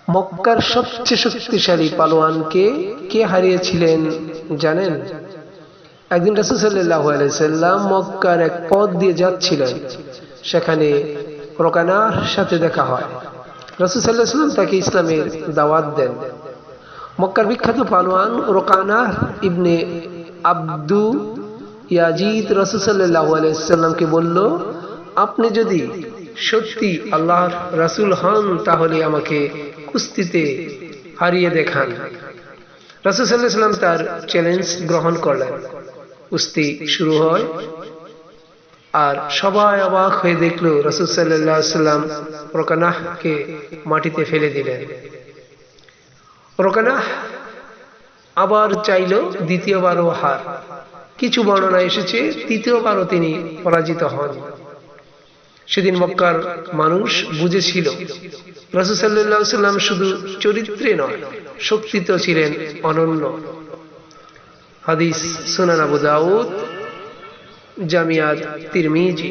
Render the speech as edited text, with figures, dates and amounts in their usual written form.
মক্কার সবচেয়ে শক্তিশালী পালোয়ানকে কে হারিয়েছিলেন জানেন? একদিন রাসূল সাল্লাল্লাহু আলাইহি সাল্লাম মক্কার এক পথ দিয়ে যাচ্ছিলেন, সেখানে রোকানার সাথে দেখা হয়। রাসূল সাল্লাল্লাহু আলাইহি সাল্লাম তাকে ইসলামের দাওয়াত দেন। মক্কার বিখ্যাত পালোয়ান রোকানা ইবনে আব্দু ইয়াজিদ রাসূল সাল্লাল্লাহু আলাইহি সাল্লামকে বলল, আপনি যদি সত্যি আল্লাহর রাসূল হন তাহলে আমাকে কুস্তিতে হারিয়ে দেখান। রাসূল সাল্লাল্লাহু আলাইহি সাল্লাম তার চ্যালেঞ্জ গ্রহণ করলেন। কুস্তি শুরু হয় আর সবাই অবাক হয়ে দেখল রাসূল সাল্লাল্লাহু আলাইহি সাল্লাম রোকানাহকে মাটিতে ফেলে দিলেন। রোকানাহ আবার চাইল দ্বিতীয়বারও হার। কিছু বর্ণনা এসেছে তৃতীয়বারও তিনি পরাজিত হন। সেদিন মক্কার মানুষ বুঝেছিল রাসূল সাল্লাল্লাহু আলাইহি সাল্লাম শুধু চরিত্রে নয়, শক্তিতেও ছিলেন অনন্য। হাদিস সুনান আবু দাউদ, জামিয়াত তিরমিজি।